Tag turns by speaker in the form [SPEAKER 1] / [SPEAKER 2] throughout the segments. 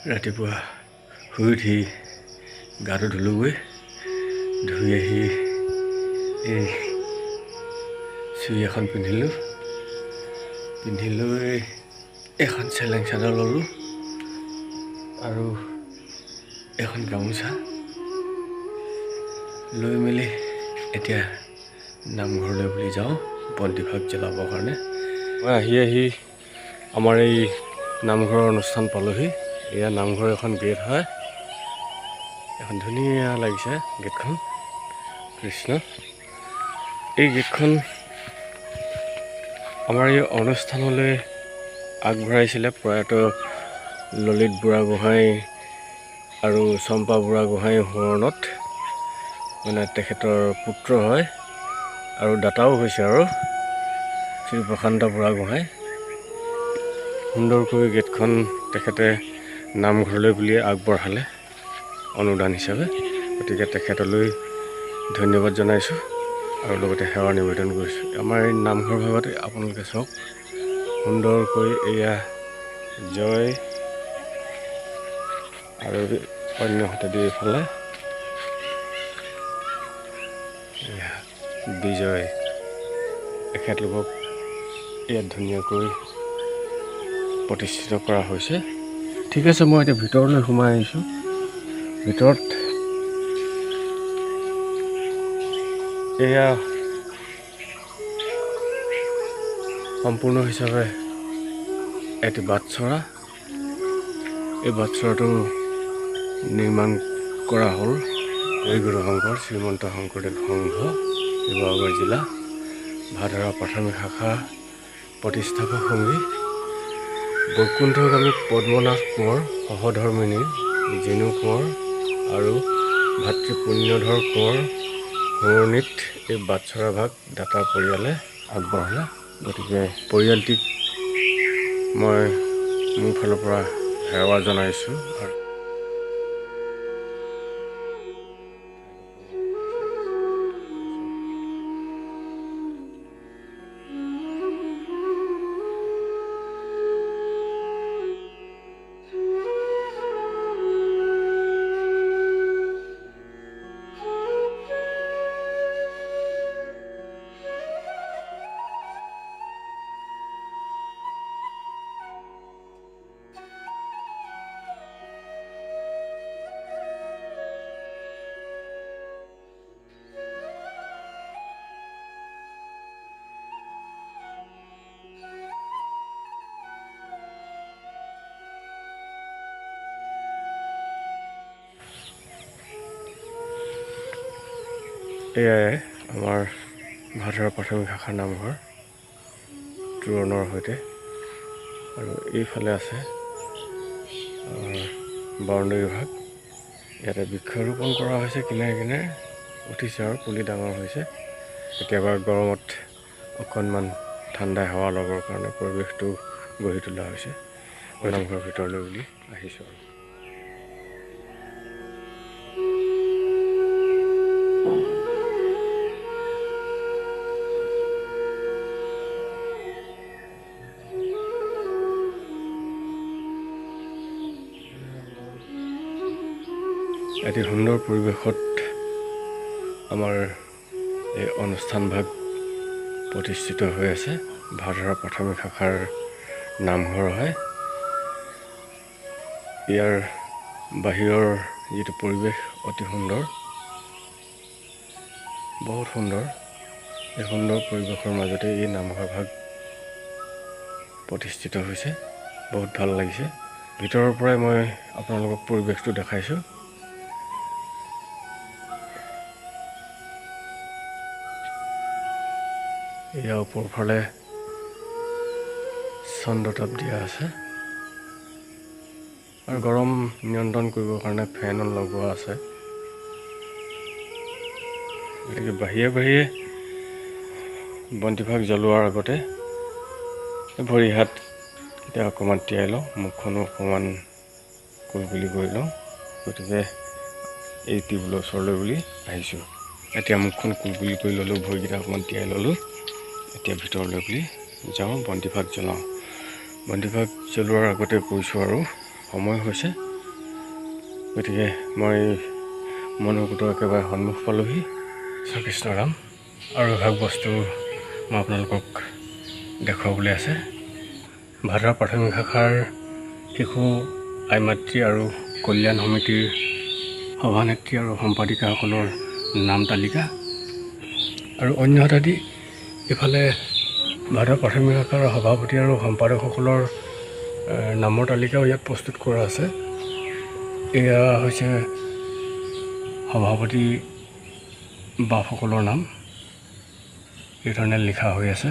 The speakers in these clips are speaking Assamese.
[SPEAKER 1] ৰাতিপুৱা শুই উঠি গাটো ধুলোগৈ, ধুই আহি এই চুৰি এখন পিন্ধিলোঁ, পিন্ধি লৈ এখন চেলেং চাদৰ ল'লোঁ আৰু এখন গামোচা লৈ মেলি এতিয়া নামঘৰলৈ বুলি যাওঁ বন্তিভাগ জ্বলাবৰ কাৰণে। মই আহি আমাৰ এই নামঘৰৰ অনুষ্ঠান পালোহি। এয়া নামঘৰৰ এখন গেট হয়, এখন ধুনীয়া লাগিছে গেটখন, কৃষ্ণ। এই গেটখন আমাৰ এই অনুষ্ঠানলৈ আগবঢ়াইছিলে প্ৰয়াত ললিত বুঢ়াগোহাঁই আৰু চম্পা বুঢ়াগোহাঁই সোঁৱৰণত, মানে তেখেতৰ পুত্ৰ হয় আৰু দাতাও হৈছে আৰু শ্ৰী প্ৰশান্ত বুঢ়াগোহাঁই। সুন্দৰকৈ গেটখন তেখেতে নামঘৰলৈ বুলিয়ে আগবঢ়ালে অনুদান হিচাপে, গতিকে তেখেতলৈ ধন্যবাদ জনাইছোঁ আৰু লগতে সেৱা নিবেদন কৰিছোঁ। আমাৰ এই নামঘৰ ভাগত আপোনালোকে চাওক সুন্দৰকৈ এয়া জয় আৰু অন্য হাতেদি এইফালে বিজয়, এখেতলোকক ইয়াত ধুনীয়াকৈ প্ৰতিষ্ঠিত কৰা হৈছে। ঠিক আছে, মই এতিয়া ভিতৰলৈ সোমাই আহিছোঁ। ভিতৰত এয়া সম্পূৰ্ণ হিচাপে এটি বাটচৰা। এই বাটচৰাটো নিৰ্মাণ কৰা হ'ল গুৰু শংকৰ শ্ৰীমন্ত শংকৰদেৱ সংঘ, শিৱসাগৰ জিলা, ভাদৰা প্ৰাথমিক শাখা প্ৰতিষ্ঠাপক সংগী বৈকুণ্ঠগামী পদ্মনাথ কোঁৱৰ সহধৰ্মিনী জিনু কোঁৱৰ আৰু ভাতৃ পুণ্যধৰ কোঁৱৰ সোঁৱৰণিত এই বাটচৰা ভাগ দাতা পৰিয়ালে আগবঢ়ালে। গতিকে পৰিয়ালটিক মই মোৰ ফালৰ পৰা সেৱা জনাইছোঁ। আৰু এয়াই আমাৰ ভাদৰা প্ৰাথমিক শাখাৰ নামঘৰ তোৰণৰ সৈতে, আৰু এইফালে আছে বাউণ্ডেৰী ভাগ। ইয়াতে বৃক্ষৰোপণ কৰা হৈছে, কিনাৰে কিনাৰে উঠিছে আৰু পুলি ডাঙৰ হৈছে। কেতিয়াবা গৰমত অকণমান ঠাণ্ডা হাৱা ল'বৰ কাৰণে পৰিৱেশটো গঢ়ি তোলা হৈছে। নামঘৰৰ ভিতৰলৈ বুলি আহিছোঁ আৰু এটি সুন্দৰ পৰিৱেশত আমাৰ এই অনুষ্ঠান ভাগ প্ৰতিষ্ঠিত হৈ আছে। ভাদৰা প্ৰাথমিক শাখাৰ নামঘৰ হয়। ইয়াৰ বাহিৰৰ যিটো পৰিৱেশ অতি সুন্দৰ, বহুত সুন্দৰ। এই সুন্দৰ পৰিৱেশৰ মাজতে এই নামঘৰ ভাগ প্ৰতিষ্ঠিত হৈছে, বহুত ভাল লাগিছে। ভিতৰৰ পৰাই মই আপোনালোকক পৰিৱেশটো দেখাইছোঁ। এয়া ওপৰফালে চন্দ্ৰতাপ দিয়া আছে আৰু গৰম নিয়ন্ত্ৰণ কৰিবৰ কাৰণে ফেন লগোৱা আছে। গতিকে বাহিৰে বন্তিভাগ জ্বলোৱাৰ আগতে ভৰি হাত এতিয়া অকণমান তিয়াই লওঁ, মুখখনো অকণমান কুলকুলি কৰি লওঁ। গতিকে এই টিউবৱেলৰ ওচৰলৈ বুলি আহিছোঁ। এতিয়া মুখখন কুলকুলি কৰি ল'লোঁ, ভৰিকেইটা অকণমান তিয়াই ল'লোঁ। এতিয়া ভিতৰলৈ বুলি যাওঁ, বন্তিভাগ জ্বলাওঁ। বন্তিভাগ জ্বলোৱাৰ আগতে কৈছোঁ আৰু সময় হৈছে গতিকে মই মনোকোটৰ একেবাৰে সন্মুখ পালোহি। শ্ৰীকৃষ্ণ ৰাম আৰু এভাগ বস্তু মই আপোনালোকক দেখুৱাবলৈ আছে। ভাদৰা প্ৰাথমিক শাখাৰ শিশু আই মাতৃ আৰু কল্যাণ সমিতিৰ সভানেত্ৰী আৰু সম্পাদিকাসকলৰ নাম তালিকা আৰু অন্য এটাদি ইফালে ভাদৰা প্ৰাথমিক শাখাৰ সভাপতি আৰু সম্পাদকসকলৰ নামৰ তালিকাও ইয়াত প্ৰস্তুত কৰা আছে। এয়া হৈছে সভাপতি বাপসকলৰ নাম, এইধৰণে লিখা হৈ আছে।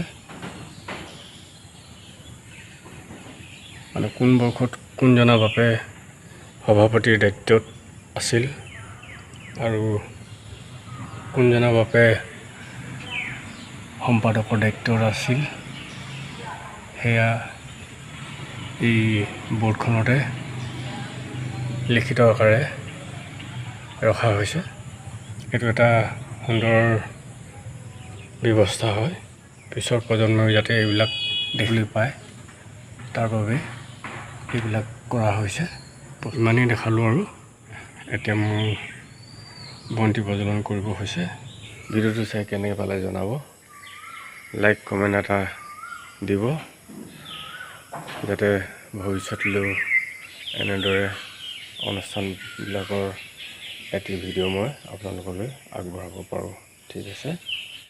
[SPEAKER 1] মানে কোন বৰ্ষত কোনজনা বাপে সভাপতিৰ দায়িত্বত আছিল আৰু কোনজনা বাপে সম্পাদকৰ দায়িত্বত আছিল, সেয়া এই বৰ্ডখনতে লিখিত আকাৰে ৰখা হৈছে। এইটো এটা সুন্দৰ ব্যৱস্থা হয়, পিছৰ প্ৰজন্মই যাতে এইবিলাক দেখিবলৈ পায় তাৰ বাবে এইবিলাক কৰা হৈছে। ইমানেই দেখালোঁ আৰু এতিয়া মোৰ বন্তি প্ৰজ্বলন কৰিব হৈছে। ভিডিঅ'টো চাই কেনেকৈ পালে জনাব, লাইক কমেণ্ট এটা দিব, যাতে ভৱিষ্যতলৈও এনেদৰে অনুষ্ঠানবিলাকৰ এটি ভিডিঅ' মই আপোনালোকলৈ আগবঢ়াব পাৰোঁ। ঠিক আছে।